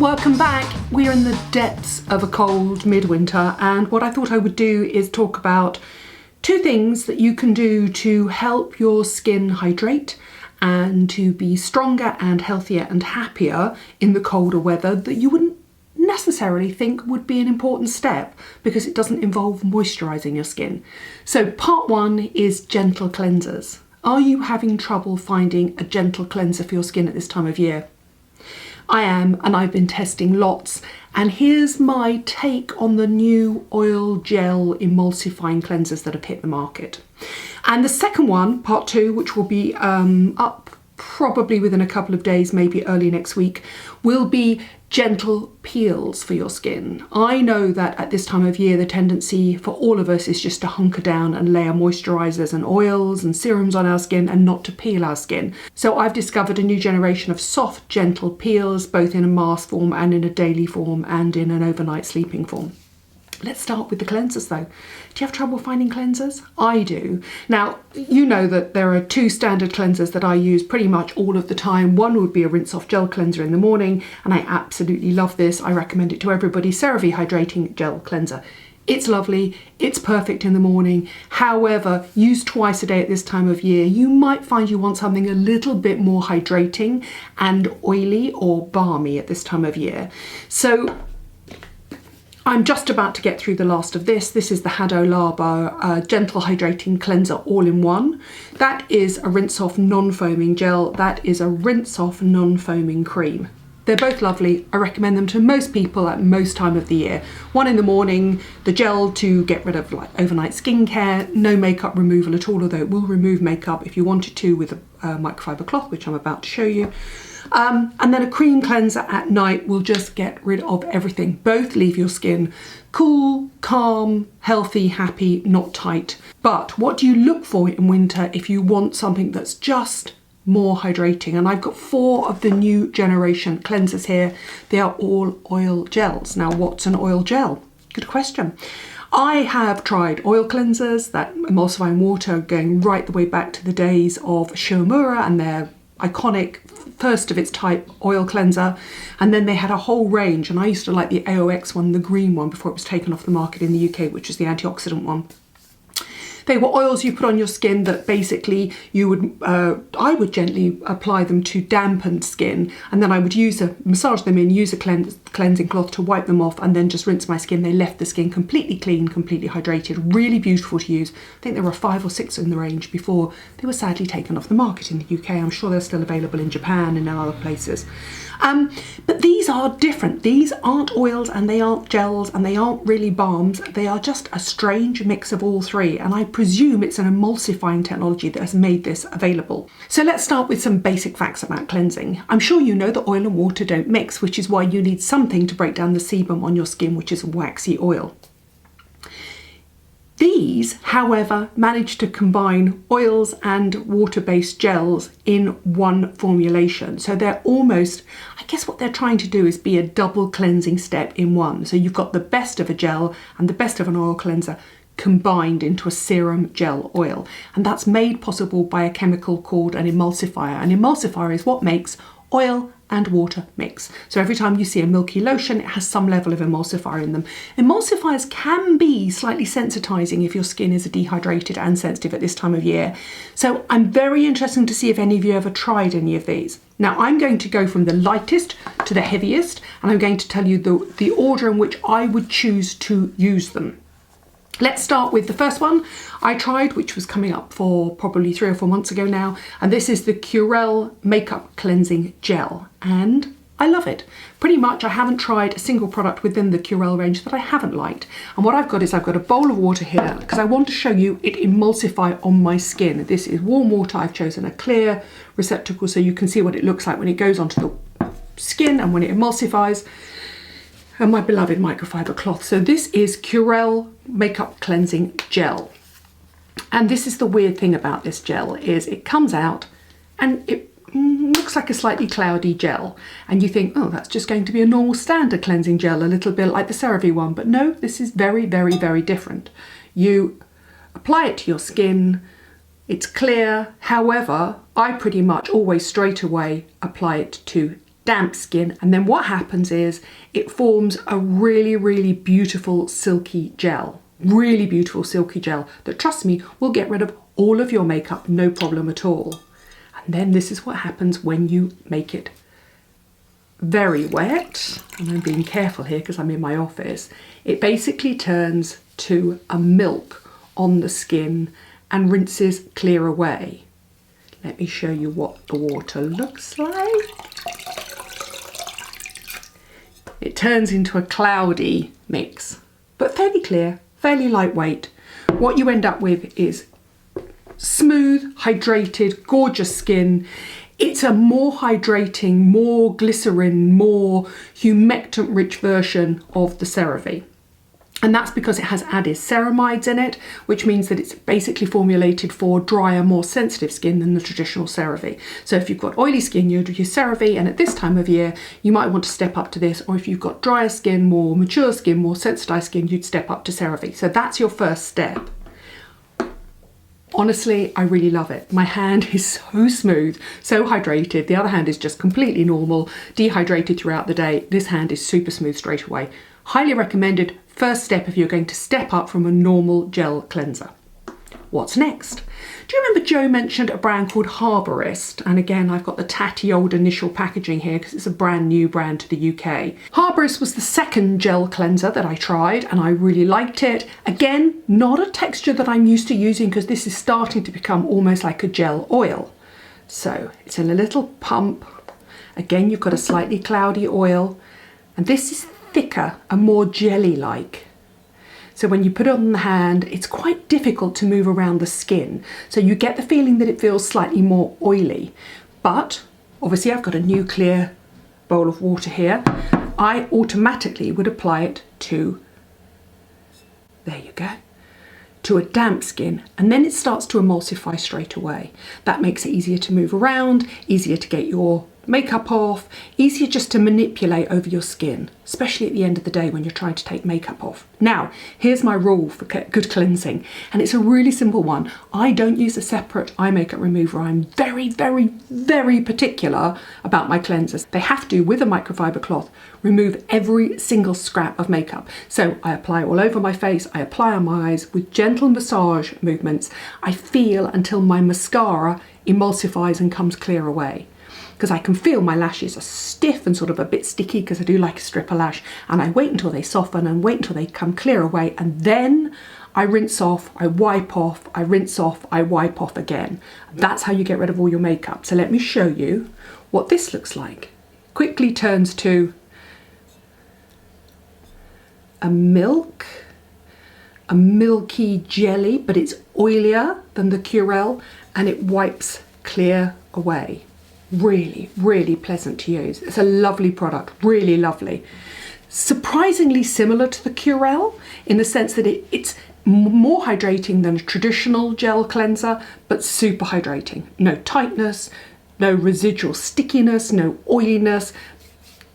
Welcome back. We're in the depths of a cold midwinter, and what I thought I would do is talk about two things that you can do to help your skin hydrate and to be stronger and healthier and happier in the colder weather that you wouldn't necessarily think would be an important step because it doesn't involve moisturising your skin. So part one is gentle cleansers. Are you having trouble finding a gentle cleanser for your skin at this time of year? I am, and I've been testing lots, and here's my take on the new oil gel emulsifying cleansers that have hit the market. And the second one, part two, which will be up probably within a couple of days, maybe early next week, will be gentle peels for your skin. I know that at this time of year the tendency for all of us is just to hunker down and layer moisturisers and oils and serums on our skin and not to peel our skin. So I've discovered a new generation of soft, gentle peels, both in a mask form and in a daily form and in an overnight sleeping form. Let's start with the cleansers though. Do you have trouble finding cleansers? I do. Now, you know that there are two standard cleansers that I use pretty much all of the time. One would be a rinse off gel cleanser in the morning, and I absolutely love this. I recommend it to everybody. CeraVe Hydrating Gel Cleanser. It's lovely, it's perfect in the morning. However, used twice a day at this time of year, you might find you want something a little bit more hydrating and oily or balmy at this time of year. So I'm just about to get through the last of this. This is the Hado Labo Gentle Hydrating Cleanser All-in-One. That is a rinse-off non-foaming gel. That is a rinse-off non-foaming cream. They're both lovely. I recommend them to most people at most time of the year. One in the morning, the gel to get rid of like overnight skincare, no makeup removal at all, although it will remove makeup if you wanted to with a microfiber cloth, which I'm about to show you. And then a cream cleanser at night will just get rid of everything. Both leave your skin cool, calm, healthy, happy, not tight. But what do you look for in winter if you want something that's just more hydrating? And I've got 4 of the new generation cleansers here. They are all oil gels. Now, what's an oil gel? Good question. I have tried oil cleansers, that emulsifying water, going right the way back to the days of Shimura and their iconic first of its type oil cleanser, and then they had a whole range, and I used to like the AOX one, the green one, before it was taken off the market in the UK, which is the antioxidant one. They were oils you put on your skin that basically you would, I would gently apply them to dampened skin, and then I would massage them in, use a cleansing cloth to wipe them off, and then just rinse my skin. They left the skin completely clean, completely hydrated, really beautiful to use. I think there were 5 or 6 in the range before they were sadly taken off the market in the UK. I'm sure they're still available in Japan and in other places. But these are different. These aren't oils and they aren't gels and they aren't really balms. They are just a strange mix of all three, and I presume it's an emulsifying technology that has made this available. So let's start with some basic facts about cleansing. I'm sure you know that oil and water don't mix, which is why you need something to break down the sebum on your skin, which is a waxy oil. These, however, manage to combine oils and water-based gels in one formulation. So they're almost, I guess what they're trying to do is be a double cleansing step in one. So you've got the best of a gel and the best of an oil cleanser combined into a serum gel oil. And that's made possible by a chemical called an emulsifier. An emulsifier is what makes oil and water mix. So every time you see a milky lotion, it has some level of emulsifier in them. Emulsifiers can be slightly sensitizing if your skin is dehydrated and sensitive at this time of year. So I'm very interested to see if any of you ever tried any of these. Now I'm going to go from the lightest to the heaviest, and I'm going to tell you the order in which I would choose to use them. Let's start with the first one I tried, which was coming up for probably 3 or 4 months ago now, and this is the Curel Makeup Cleansing Gel, and I love it. Pretty much I haven't tried a single product within the Curel range that I haven't liked. And what I've got is I've got a bowl of water here because I want to show you it emulsify on my skin. This is warm water. I've chosen a clear receptacle so you can see what it looks like when it goes onto the skin and when it emulsifies. And my beloved microfiber cloth. So this is Curel Makeup Cleansing Gel. And this is the weird thing about this gel, is it comes out and it looks like a slightly cloudy gel. And you think, oh, that's just going to be a normal standard cleansing gel, a little bit like the CeraVe one. But no, this is very, very, very different. You apply it to your skin, it's clear. However, I pretty much always straight away apply it to damp skin, and then what happens is it forms a really, really beautiful silky gel. Really beautiful silky gel that, trust me, will get rid of all of your makeup, no problem at all. And then this is what happens when you make it very wet, and I'm being careful here because I'm in my office. It basically turns to a milk on the skin and rinses clear away. Let me show you what the water looks like. It turns into a cloudy mix, but fairly clear, fairly lightweight. What you end up with is smooth, hydrated, gorgeous skin. It's a more hydrating, more glycerin, more humectant-rich version of the CeraVe. And that's because it has added ceramides in it, which means that it's basically formulated for drier, more sensitive skin than the traditional CeraVe. So if you've got oily skin, you'd use CeraVe, and at this time of year, you might want to step up to this. Or if you've got drier skin, more mature skin, more sensitized skin, you'd step up to CeraVe. So that's your first step. Honestly, I really love it. My hand is so smooth, so hydrated. The other hand is just completely normal, dehydrated throughout the day. This hand is super smooth straight away. Highly recommended first step if you're going to step up from a normal gel cleanser. What's next? Do you remember Joe mentioned a brand called Harborist? And again, I've got the tatty old initial packaging here because it's a brand new brand to the UK. Harborist was the second gel cleanser that I tried and I really liked it. Again, not a texture that I'm used to using because this is starting to become almost like a gel oil. So it's in a little pump. Again, you've got a slightly cloudy oil, and this is thicker and more jelly-like. So when you put it on the hand, it's quite difficult to move around the skin. So you get the feeling that it feels slightly more oily. But obviously I've got a new clear bowl of water here. I automatically would apply it to, there you go, to a damp skin, and then it starts to emulsify straight away. That makes it easier to move around, easier to get your makeup off, easier just to manipulate over your skin, especially at the end of the day when you're trying to take makeup off. Now, here's my rule for good cleansing, and it's a really simple one. I don't use a separate eye makeup remover. I'm very, very, very particular about my cleansers. They have to, with a microfiber cloth, remove every single scrap of makeup. So I apply all over my face, I apply on my eyes with gentle massage movements. I feel until my mascara emulsifies and comes clear away. Because I can feel my lashes are stiff and sort of a bit sticky because I do like a stripper lash, and I wait until they soften and wait until they come clear away, and then I rinse off, I wipe off, I rinse off, I wipe off again. That's how you get rid of all your makeup. So let me show you what this looks like. Quickly turns to a milky jelly, but it's oilier than the Curel, and it wipes clear away. Really, really pleasant to use. It's a lovely product, really lovely. Surprisingly similar to the Curel in the sense that it's more hydrating than a traditional gel cleanser, but super hydrating. No tightness, no residual stickiness, no oiliness.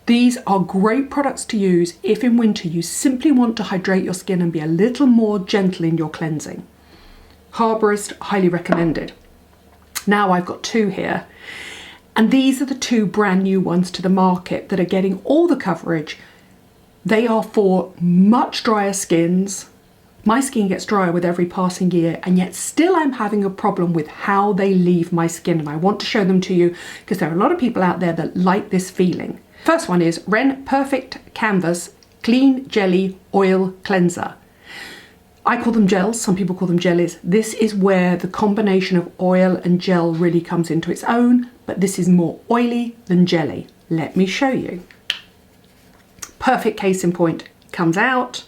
These are great products to use if in winter you simply want to hydrate your skin and be a little more gentle in your cleansing. Harborist, highly recommended. Now I've got two here. And these are the two brand new ones to the market that are getting all the coverage. They are for much drier skins. My skin gets drier with every passing year, and yet still I'm having a problem with how they leave my skin. And I want to show them to you because there are a lot of people out there that like this feeling. First one is Wren Perfect Canvas Clean Jelly Oil Cleanser. I call them gels, some people call them jellies. This is where the combination of oil and gel really comes into its own, but this is more oily than jelly. Let me show you. Perfect case in point, comes out.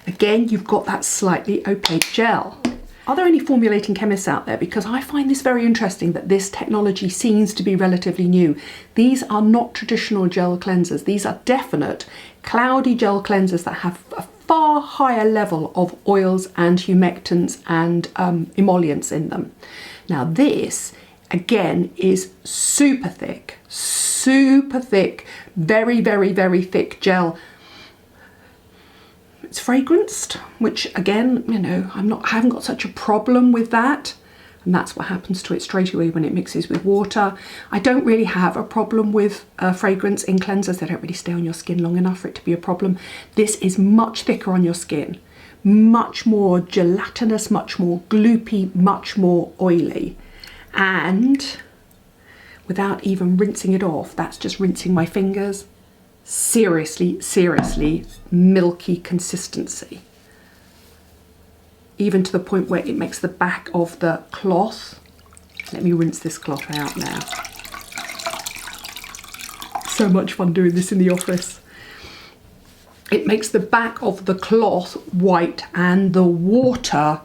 Again, you've got that slightly opaque gel. Are there any formulating chemists out there? Because I find this very interesting that this technology seems to be relatively new. These are not traditional gel cleansers. These are definite cloudy gel cleansers that have a far higher level of oils and humectants and emollients in them. Now this, again, is super thick, very, very, very thick gel. It's fragranced, which again, you know, I haven't got such a problem with that. and that's what happens to it straight away when it mixes with water. I don't really have a problem with fragrance in cleansers. They don't really stay on your skin long enough for it to be a problem. This is much thicker on your skin, much more gelatinous, much more gloopy, much more oily. And without even rinsing it off, that's just rinsing my fingers, seriously, seriously milky consistency. Even to the point where it makes the back of the cloth. Let me rinse this cloth out now. So much fun doing this in the office. It makes the back of the cloth white and the water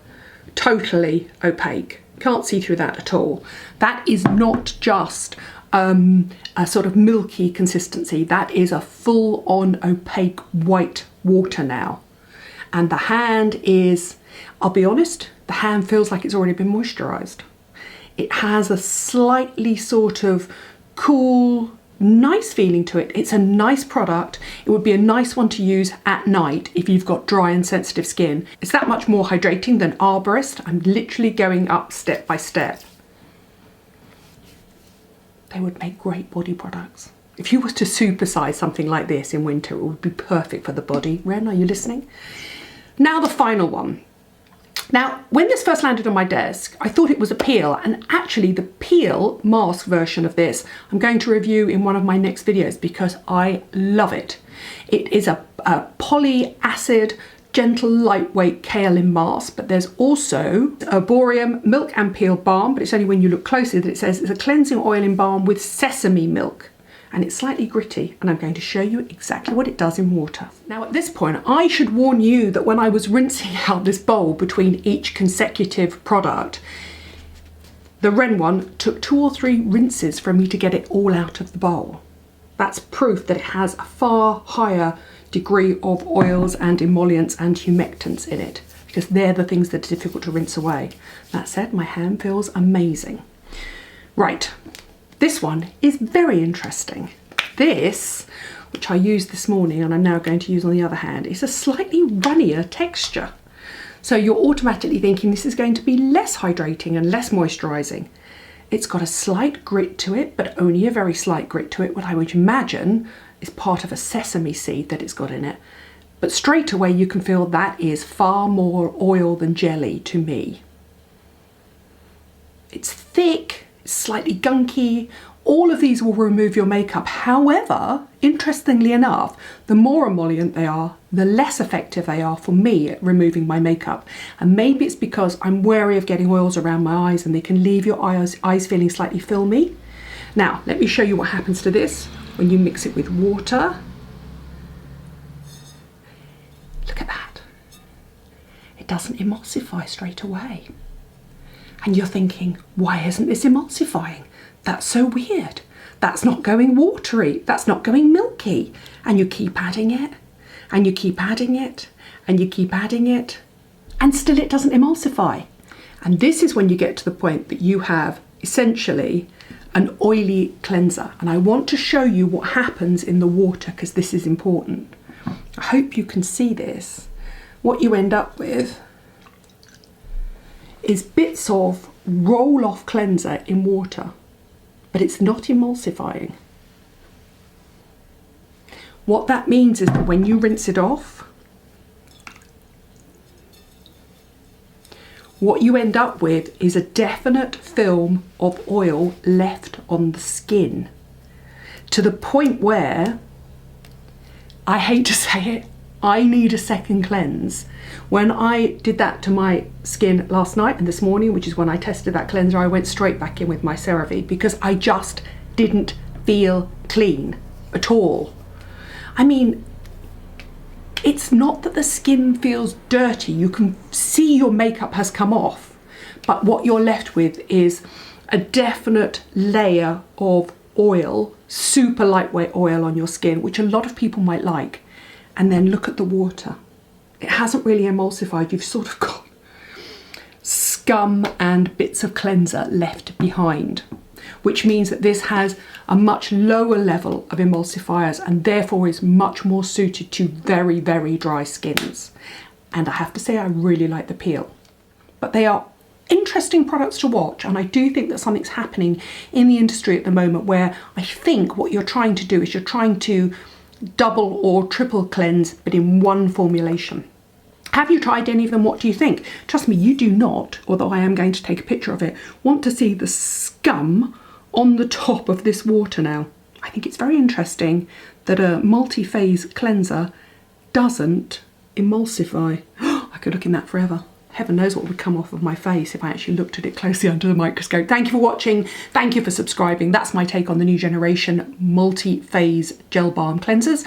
totally opaque. Can't see through that at all. That is not just a sort of milky consistency. That is a full-on opaque white water now. And the hand is, I'll be honest, the hand feels like it's already been moisturised. It has a slightly sort of cool, nice feeling to it. It's a nice product. It would be a nice one to use at night if you've got dry and sensitive skin. It's that much more hydrating than Arborist. I'm literally going up step by step. They would make great body products. If you was to supersize something like this in winter, it would be perfect for the body. Wren, are you listening? Now the final one. Now, when this first landed on my desk, I thought it was a peel, and actually the peel mask version of this I'm going to review in one of my next videos because I love it. It is a polyacid, gentle, lightweight kaolin mask, but there's also a Boreum milk and peel balm, but it's only when you look closely that it says it's a cleansing oiling balm with sesame milk. And it's slightly gritty, and I'm going to show you exactly what it does in water. Now at this point, I should warn you that when I was rinsing out this bowl between each consecutive product, the Wren one took 2 or 3 rinses for me to get it all out of the bowl. That's proof that it has a far higher degree of oils and emollients and humectants in it, because they're the things that are difficult to rinse away. That said, my hand feels amazing. Right. This one is very interesting. This, which I used this morning and I'm now going to use on the other hand, is a slightly runnier texture. So you're automatically thinking this is going to be less hydrating and less moisturising. It's got a slight grit to it, but only a very slight grit to it, what I would imagine is part of a sesame seed that it's got in it. But straight away you can feel that is far more oil than jelly to me. It's thick, slightly gunky. All of these will remove your makeup. However, interestingly enough, the more emollient they are, the less effective they are for me at removing my makeup. And maybe it's because I'm wary of getting oils around my eyes and they can leave your eyes feeling slightly filmy. Now, let me show you what happens to this when you mix it with water. Look at that. It doesn't emulsify straight away. And you're thinking, why isn't this emulsifying? That's so weird. That's not going watery. That's not going milky. And you keep adding it, and you keep adding it, and you keep adding it, and still it doesn't emulsify. And this is when you get to the point that you have essentially an oily cleanser. And I want to show you what happens in the water because this is important. I hope you can see this. What you end up with is bits of roll-off cleanser in water, but it's not emulsifying. What that means is that when you rinse it off, what you end up with is a definite film of oil left on the skin, to the point where, I hate to say it, I need a second cleanse. When I did that to my skin last night and this morning, which is when I tested that cleanser, I went straight back in with my CeraVe because I just didn't feel clean at all. I mean, it's not that the skin feels dirty. You can see your makeup has come off, but what you're left with is a definite layer of oil, super lightweight oil on your skin, which a lot of people might like. And then look at the water. It hasn't really emulsified. You've sort of got scum and bits of cleanser left behind, which means that this has a much lower level of emulsifiers and therefore is much more suited to very, very dry skins. And I have to say, I really like the peel, but they are interesting products to watch, and I do think that something's happening in the industry at the moment where I think what you're trying to do is you're trying to double or triple cleanse, but in one formulation. Have you tried any of them? What do you think? Trust me, you do not, although I am going to take a picture of it, want to see the scum on the top of this water now. I think it's very interesting that a multi-phase cleanser doesn't emulsify. I could look in that forever. Heaven knows what would come off of my face if I actually looked at it closely under the microscope. Thank you for watching. Thank you for subscribing. That's my take on the new generation multi-phase gel balm cleansers.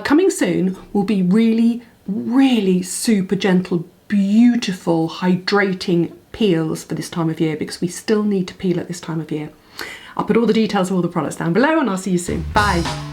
Coming soon will be really super gentle, beautiful, hydrating peels for this time of year, because we still need to peel at this time of year. I'll put all the details of all the products down below, and I'll see you soon. Bye.